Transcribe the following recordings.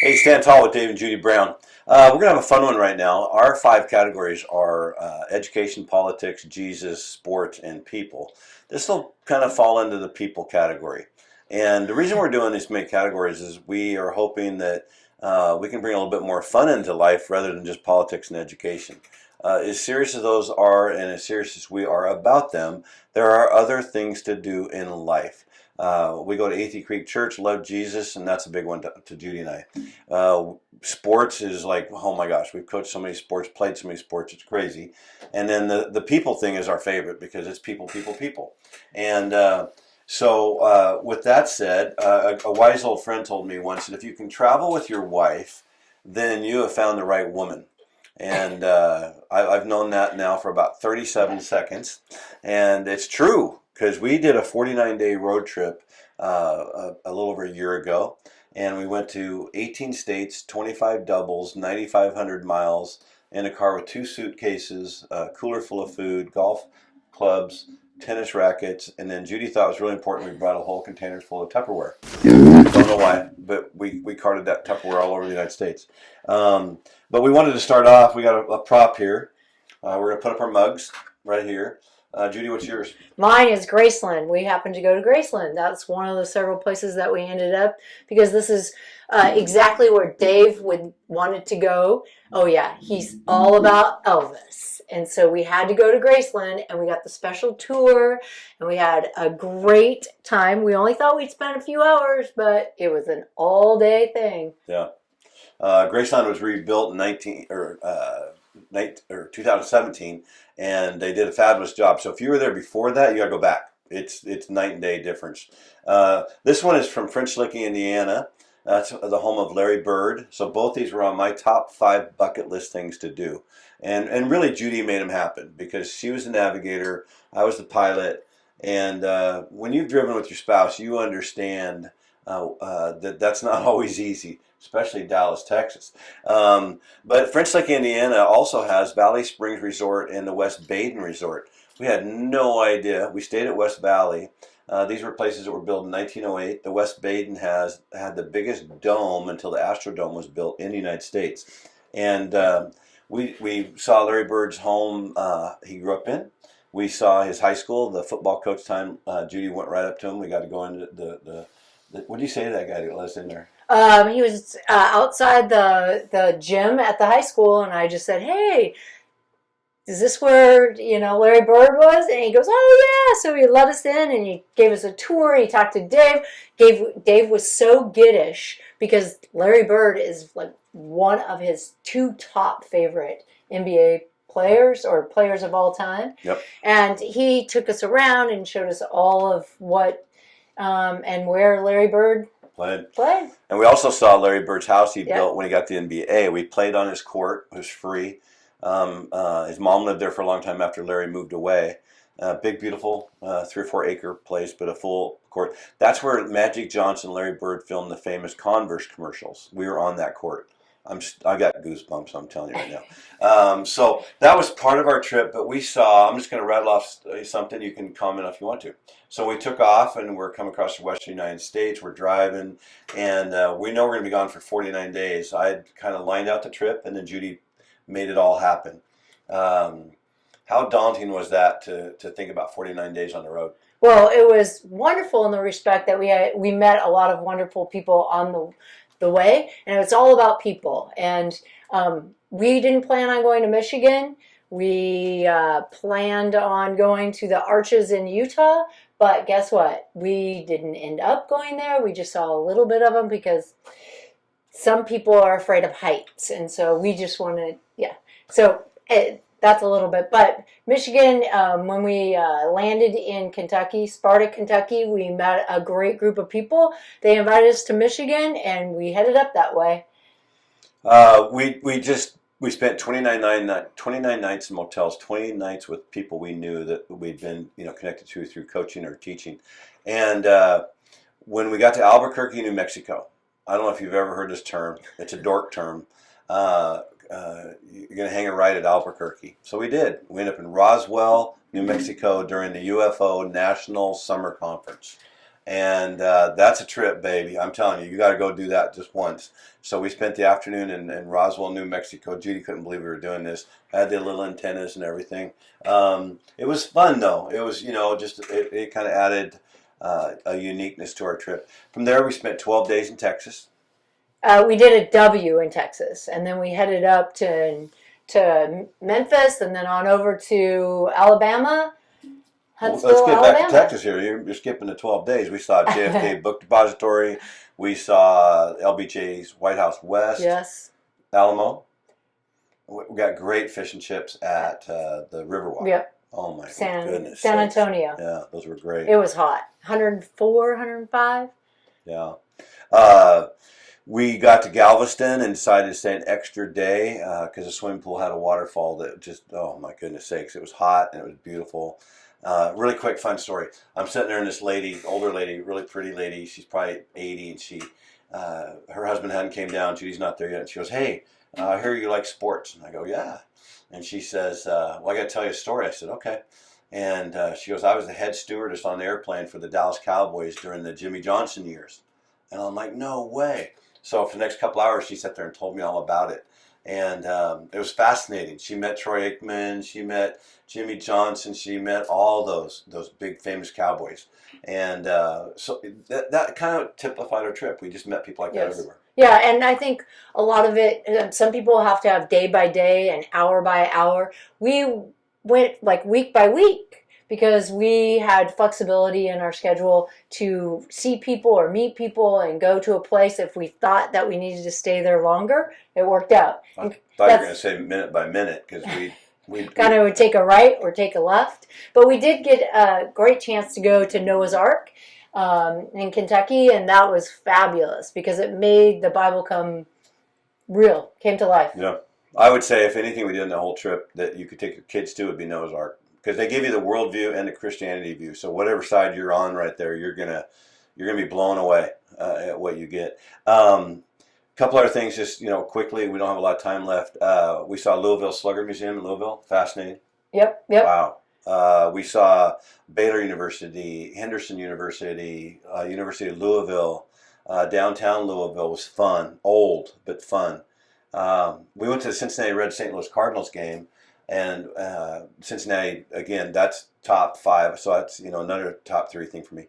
Hey, Stand Tall with Dave and Judy Brown. We're going to have a fun one right now. Our 5 categories are education, politics, Jesus, sports, and people. This will kind of fall into the people category. And the reason we're doing these main categories is we are hoping that we can bring a little bit more fun into life rather than just politics and education. As serious as those are and as serious as we are about them, there are other things to do in life. We go to Athey Creek Church, love Jesus, and that's a big one to Judy and I. Sports is like, oh my gosh, we've coached so many sports, played so many sports, it's crazy. And then the people thing is our favorite because it's people, people, people. And so with that said, a wise old friend told me once that if you can travel with your wife, then you have found the right woman. And I've known that now for about 37 seconds. And it's true, because we did a 49-day road trip a little over a year ago. And we went to 18 states, 25 doubles, 9,500 miles in a car with 2 suitcases, a cooler full of food, golf clubs, tennis rackets, and then Judy thought it was really important we brought a whole container full of Tupperware. Don't know why, but we carted that Tupperware all over the United States. But we wanted to start off, we got a prop here. We're going to put up our mugs right here. Judy, what's yours? Mine is Graceland. We happened to go to Graceland. That's one of the several places that we ended up because this is exactly where Dave wanted to go. Oh yeah, he's all about Elvis. And so we had to go to Graceland and we got the special tour and we had a great time. We only thought we'd spend a few hours, but it was an all-day thing. Yeah. Graceland was rebuilt in 2017, and they did a fabulous job. So if you were there before that, you got to go back. It's night and day difference. This one is from French Lick, Indiana. That's the home of Larry Bird. So both these were on my top 5 bucket list things to do. And really, Judy made them happen because she was the navigator, I was the pilot. And when you've driven with your spouse, you understand that that's not always easy, especially Dallas, Texas. But French Lick, Indiana also has Valley Springs Resort and the West Baden Resort. We had no idea. We stayed at West Valley. These were places that were built in 1908. The West Baden had the biggest dome until the Astrodome was built in the United States. And we saw Larry Bird's home he grew up in. We saw his high school, the football coach time. Judy went right up to him. We got to go into the what do you say to that guy that let us in there? He was outside the gym at the high school, and I just said, "Hey, is this where Larry Bird was?" And he goes, "Oh yeah." So he let us in, and he gave us a tour. He talked to Dave. Dave was so giddish because Larry Bird is like one of his 2 top favorite NBA players or players of all time. Yep. And he took us around and showed us all of what and where Larry Bird played. And we also saw Larry Bird's house he built when he got the NBA. We played on his court. It was free. His mom lived there for a long time after Larry moved away. Big, beautiful 3 or 4 acre place, but a full court. That's where Magic Johnson and Larry Bird filmed the famous Converse commercials. We were on that court. I got goosebumps, I'm telling you right now. So that was part of our trip, but we saw, I'm just going to rattle off something, you can comment if you want to. So we took off and we're coming across the western United States, we're driving, and we know we're going to be gone for 49 days. I had kind of lined out the trip, and then Judy made it all happen. How daunting was that to think about 49 days on the road? Well, it was wonderful in the respect that we met a lot of wonderful people on the way, and it's all about people. And we didn't plan on going to Michigan. We planned on going to the Arches in Utah, but guess what? We didn't end up going there. We just saw a little bit of them because some people are afraid of heights, and so we just wanted, So that's a little bit. But Michigan, when we landed in Kentucky, Sparta, Kentucky, we met a great group of people. They invited us to Michigan, and we headed up that way. We spent 29 nights in motels, 20 nights with people we knew that we'd been connected to through coaching or teaching. And when we got to Albuquerque, New Mexico, I don't know if you've ever heard this term. It's a dork term. You're going to hang a right at Albuquerque. So we did. We ended up in Roswell, New Mexico during the UFO National Summer Conference. And that's a trip, baby. I'm telling you, you got to go do that just once. So we spent the afternoon in Roswell, New Mexico. Judy couldn't believe we were doing this. I had the little antennas and everything. It was fun, though. It was, just it kind of added a uniqueness to our trip. From there, we spent 12 days in Texas. We did a W in Texas, and then we headed up to Memphis, and then on over to Alabama. Huntsville, Let's get Alabama. back to Texas here. You're skipping the 12 days. We saw JFK Book Depository. We saw LBJ's White House West. Yes. Alamo. We got great fish and chips at the Riverwalk. Yep. Oh my goodness. San Antonio. Yeah, those were great. It was hot. 104, 105. Yeah. We got to Galveston and decided to stay an extra day because the swimming pool had a waterfall that just, oh my goodness sakes, it was hot and it was beautiful. Really quick fun story. I'm sitting there and this lady, older lady, really pretty lady, she's probably 80, and she, her husband hadn't came down, Judy's not there yet, and she goes, hey, I hear you like sports. And I go, yeah. And she says, well, I got to tell you a story. I said, okay. And she goes, I was the head stewardess on the airplane for the Dallas Cowboys during the Jimmy Johnson years. And I'm like, no way. So for the next couple hours, she sat there and told me all about it. And it was fascinating. She met Troy Aikman. She met Jimmy Johnson. She met all those big famous Cowboys. And so that kind of typified our trip. We just met people like that everywhere. Yeah, and I think a lot of it, some people have to have day by day and hour by hour. We went like week by week because we had flexibility in our schedule to see people or meet people and go to a place if we thought that we needed to stay there longer. It worked out. I thought you were going to say minute by minute because we kind of would take a right or take a left. But we did get a great chance to go to Noah's Ark in Kentucky, and that was fabulous because it made the Bible come real, came to life. Yeah. I would say if anything we did in the whole trip that you could take your kids to would be Noah's Ark because they give you the world view and the Christianity view. So whatever side you're on right there, you're gonna be blown away at what you get. Couple other things, just quickly. We don't have a lot of time left. We saw Louisville Slugger Museum in Louisville. Fascinating. Yep. Wow. We saw Baylor University, Henderson University, University of Louisville. Downtown Louisville was fun, old but fun. We went to the Cincinnati Reds St. Louis Cardinals game, and Cincinnati again. That's top 5, so that's another top 3 thing for me.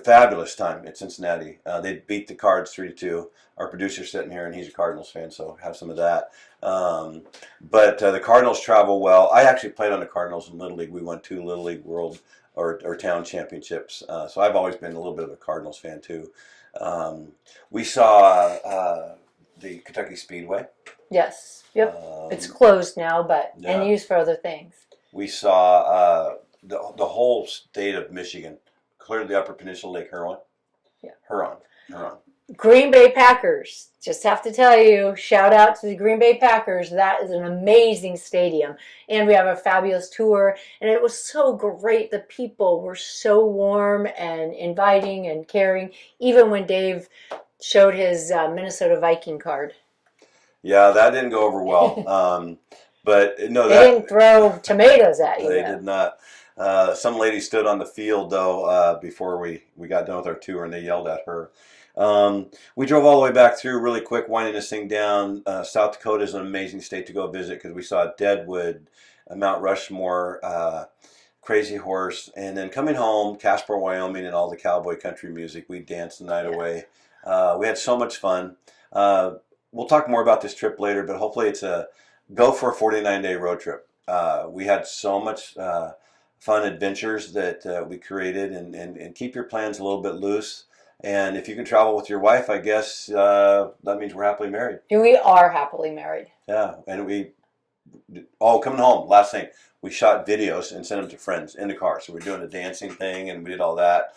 Fabulous time at Cincinnati. They beat the Cards 3-2. Our producer's sitting here, and he's a Cardinals fan, so have some of that. But the Cardinals travel well. I actually played on the Cardinals in Little League. We won 2 Little League World or Town Championships. So I've always been a little bit of a Cardinals fan too. We saw the Kentucky Speedway. Yes. Yep. It's closed now, but and used for other things. We saw the whole state of Michigan. Cleared the Upper Peninsula Lake Huron. Yeah. Huron. Green Bay Packers. Just have to tell you, shout out to the Green Bay Packers. That is an amazing stadium. And we have a fabulous tour. And it was so great. The people were so warm and inviting and caring, even when Dave showed his Minnesota Viking card. Yeah, that didn't go over well. But no, they didn't throw tomatoes at you. They did not. Some lady stood on the field, though, before we got done with our tour, and they yelled at her. We drove all the way back through really quick, winding this thing down. South Dakota is an amazing state to go visit because we saw Deadwood, Mount Rushmore, Crazy Horse, and then coming home, Casper, Wyoming, and all the cowboy country music. We danced the night away. We had so much fun. We'll talk more about this trip later, but hopefully it's go for a 49-day road trip. We had so much fun adventures that we created, and keep your plans a little bit loose. And if you can travel with your wife, I guess that means we're happily married. We are happily married. Yeah, and coming home, last thing, we shot videos and sent them to friends in the car. So we're doing a dancing thing, and we did all that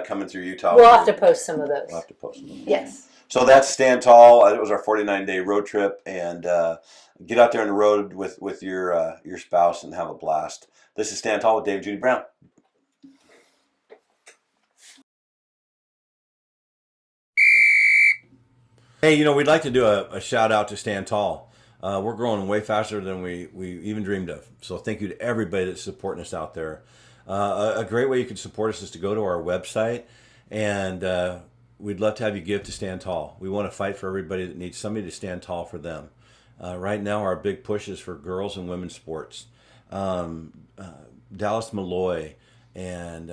coming through Utah. We'll have to post some of those. We'll have to post them. Yes. So that's Stand Tall. It was our 49-day road trip, and get out there on the road with your spouse and have a blast. This is Stand Tall with Dave and Judy Brown. Hey, we'd like to do a shout out to Stand Tall. We're growing way faster than we even dreamed of. So thank you to everybody that's supporting us out there. A great way you can support us is to go to our website And we'd love to have you give to Stand Tall. We want to fight for everybody that needs somebody to stand tall for them. Right now, our big push is for girls and women's sports. Dallas Malloy and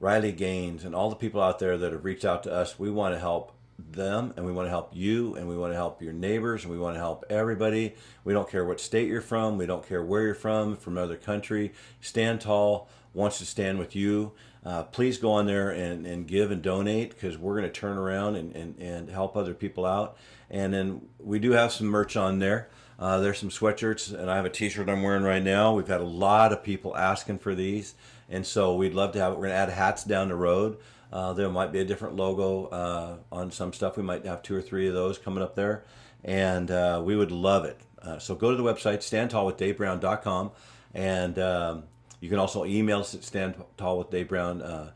Riley Gaines and all the people out there that have reached out to us, we want to help them, and we want to help you, and we want to help your neighbors, and we want to help everybody. We don't care what state you're from. We don't care where you're from another country. Stand Tall wants to stand with you. Please go on there and give and donate, because we're going to turn around and help other people out. And then we do have some merch on there. There's some sweatshirts, and I have a t-shirt I'm wearing right now. We've had a lot of people asking for these, and so we'd love to have it. We're going to add hats down the road. There might be a different logo on some stuff. We might have 2 or 3 of those coming up there, and we would love it. So go to the website, standtallwithdavebrown.com, and you can also email us at standtallwithdavebrown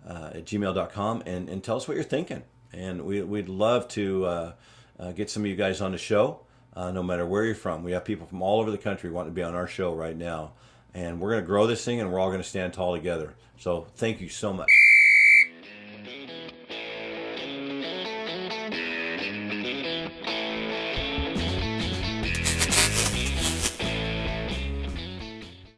at gmail.com and tell us what you're thinking. And we'd love to get some of you guys on the show, no matter where you're from. We have people from all over the country wanting to be on our show right now. And we're going to grow this thing, and we're all going to stand tall together. So thank you so much.